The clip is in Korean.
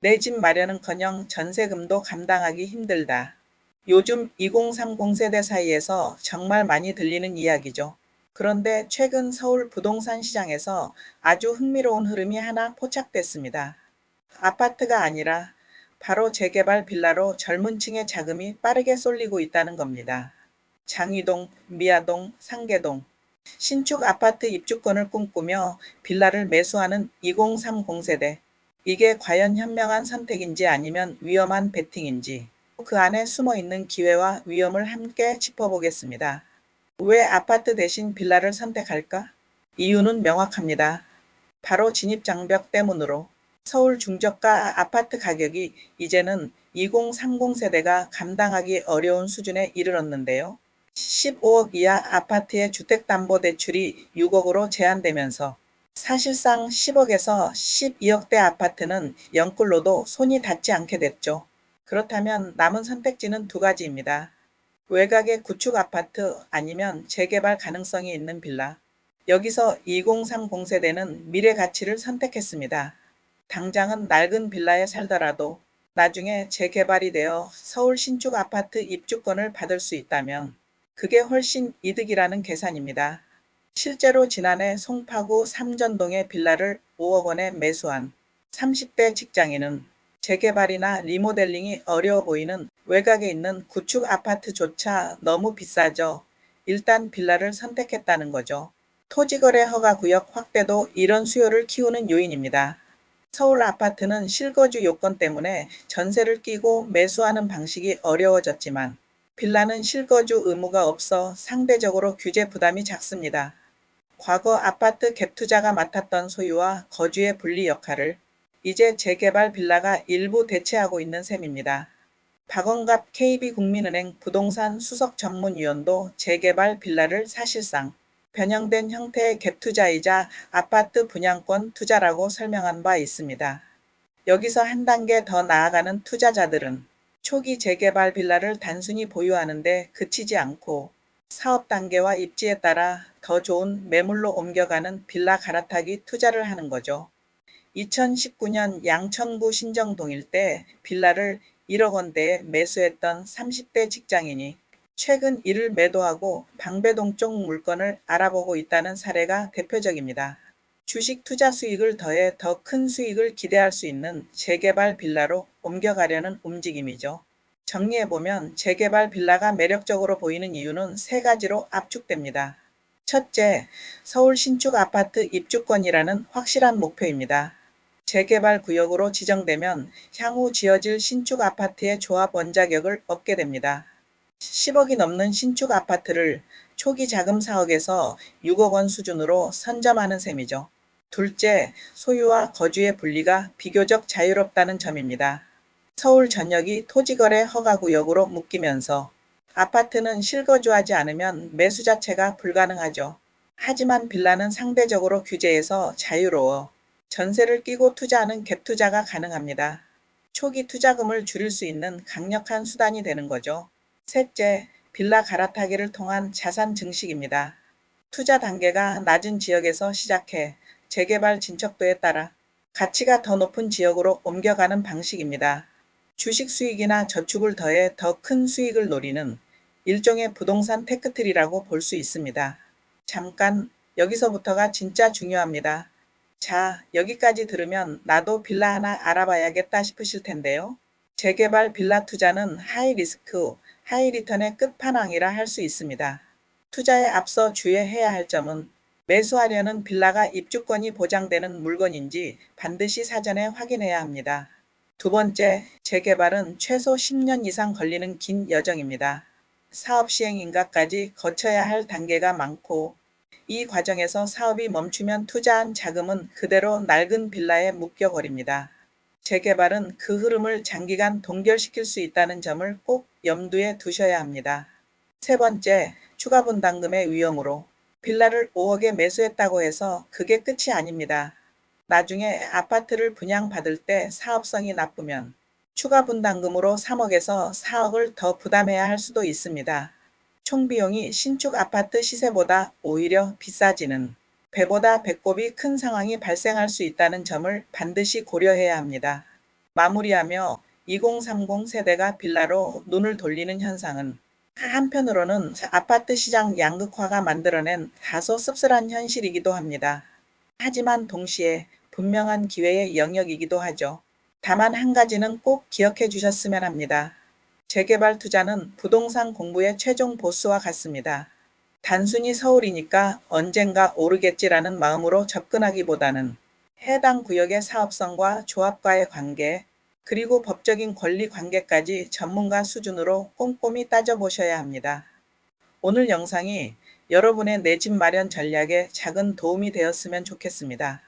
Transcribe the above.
내 집 마련은커녕 전세금도 감당하기 힘들다. 요즘 2030 세대 사이에서 정말 많이 들리는 이야기죠. 그런데 최근 서울 부동산 시장에서 아주 흥미로운 흐름이 하나 포착됐습니다. 아파트가 아니라 바로 재개발 빌라로 젊은 층의 자금이 빠르게 쏠리고 있다는 겁니다. 장위동, 미아동, 상계동, 신축 아파트 입주권을 꿈꾸며 빌라를 매수하는 2030 세대. 이게 과연 현명한 선택인지 아니면 위험한 베팅인지, 그 안에 숨어 있는 기회와 위험을 함께 짚어보겠습니다. 왜 아파트 대신 빌라를 선택할까? 이유는 명확합니다. 바로 진입장벽 때문으로. 서울 중저가 아파트 가격이 이제는 2030 세대가 감당하기 어려운 수준에 이르렀는데요. 15억 이하 아파트의 주택담보대출이 6억으로 제한되면서 사실상 10억에서 12억대 아파트는 영끌로도 손이 닿지 않게 됐죠. 그렇다면 남은 선택지는 두 가지입니다. 외곽의 구축 아파트 아니면 재개발 가능성이 있는 빌라. 여기서 2030 세대는 미래 가치를 선택했습니다. 당장은 낡은 빌라에 살더라도 나중에 재개발이 되어 서울 신축 아파트 입주권을 받을 수 있다면 그게 훨씬 이득이라는 계산입니다. 실제로 지난해 송파구 삼전동의 빌라를 5억 원에 매수한 30대 직장인은 재개발이나 리모델링이 어려워 보이는 외곽에 있는 구축 아파트조차 너무 비싸져 일단 빌라를 선택했다는 거죠. 토지거래 허가구역 확대도 이런 수요를 키우는 요인입니다. 서울 아파트는 실거주 요건 때문에 전세를 끼고 매수하는 방식이 어려워졌지만 빌라는 실거주 의무가 없어 상대적으로 규제 부담이 작습니다. 과거 아파트 갭투자가 맡았던 소유와 거주의 분리 역할을 이제 재개발 빌라가 일부 대체하고 있는 셈입니다. 박원갑 KB국민은행 부동산 수석 전문위원도 재개발 빌라를 사실상 변형된 형태의 갭투자이자 아파트 분양권 투자라고 설명한 바 있습니다. 여기서 한 단계 더 나아가는 투자자들은 초기 재개발 빌라를 단순히 보유하는데 그치지 않고 사업 단계와 입지에 따라 더 좋은 매물로 옮겨가는 빌라 갈아타기 투자를 하는 거죠. 2019년 양천구 신정동 일대 빌라를 1억 원대에 매수했던 30대 직장인이 최근 이를 매도하고 방배동 쪽 물건을 알아보고 있다는 사례가 대표적입니다. 주식 투자 수익을 더해 더 큰 수익을 기대할 수 있는 재개발 빌라로 옮겨가려는 움직임이죠. 정리해보면 재개발 빌라가 매력적으로 보이는 이유는 세 가지로 압축됩니다. 첫째, 서울 신축 아파트 입주권이라는 확실한 목표입니다. 재개발 구역으로 지정되면 향후 지어질 신축 아파트의 조합 원자격을 얻게 됩니다. 10억이 넘는 신축 아파트를 초기 자금 4억에서 6억 원 수준으로 선점하는 셈이죠. 둘째, 소유와 거주의 분리가 비교적 자유롭다는 점입니다. 서울 전역이 토지거래 허가구역으로 묶이면서 아파트는 실거주하지 않으면 매수 자체가 불가능하죠. 하지만 빌라는 상대적으로 규제에서 자유로워 전세를 끼고 투자하는 갭 투자가 가능합니다. 초기 투자금을 줄일 수 있는 강력한 수단이 되는 거죠. 셋째, 빌라 갈아타기를 통한 자산 증식입니다. 투자 단계가 낮은 지역에서 시작해 재개발 진척도에 따라 가치가 더 높은 지역으로 옮겨가는 방식입니다. 주식 수익이나 저축을 더해 더 큰 수익을 노리는 일종의 부동산 테크트리라고 볼 수 있습니다. 잠깐, 여기서부터가 진짜 중요합니다. 자, 여기까지 들으면 나도 빌라 하나 알아봐야겠다 싶으실 텐데요. 재개발 빌라 투자는 하이 리스크, 하이 리턴의 끝판왕이라 할 수 있습니다. 투자에 앞서 주의해야 할 점은 매수하려는 빌라가 입주권이 보장되는 물건인지 반드시 사전에 확인해야 합니다. 두 번째, 재개발은 최소 10년 이상 걸리는 긴 여정입니다. 사업 시행 인가까지 거쳐야 할 단계가 많고 이 과정에서 사업이 멈추면 투자한 자금은 그대로 낡은 빌라에 묶여버립니다. 재개발은 그 흐름을 장기간 동결시킬 수 있다는 점을 꼭 염두에 두셔야 합니다. 세 번째, 추가 분담금의 위험으로 빌라를 5억에 매수했다고 해서 그게 끝이 아닙니다. 나중에 아파트를 분양받을 때 사업성이 나쁘면 추가 분담금으로 3억에서 4억을 더 부담해야 할 수도 있습니다. 총 비용이 신축 아파트 시세보다 오히려 비싸지는 배보다 배꼽이 큰 상황이 발생할 수 있다는 점을 반드시 고려해야 합니다. 마무리하며 2030 세대가 빌라로 눈을 돌리는 현상은 한편으로는 아파트 시장 양극화가 만들어낸 다소 씁쓸한 현실이기도 합니다. 하지만 동시에 분명한 기회의 영역이기도 하죠. 다만 한 가지는 꼭 기억해 주셨으면 합니다. 재개발 투자는 부동산 공부의 최종 보스와 같습니다. 단순히 서울이니까 언젠가 오르겠지라는 마음으로 접근하기보다는 해당 구역의 사업성과 조합과의 관계, 그리고 법적인 권리 관계까지 전문가 수준으로 꼼꼼히 따져보셔야 합니다. 오늘 영상이 여러분의 내 집 마련 전략에 작은 도움이 되었으면 좋겠습니다.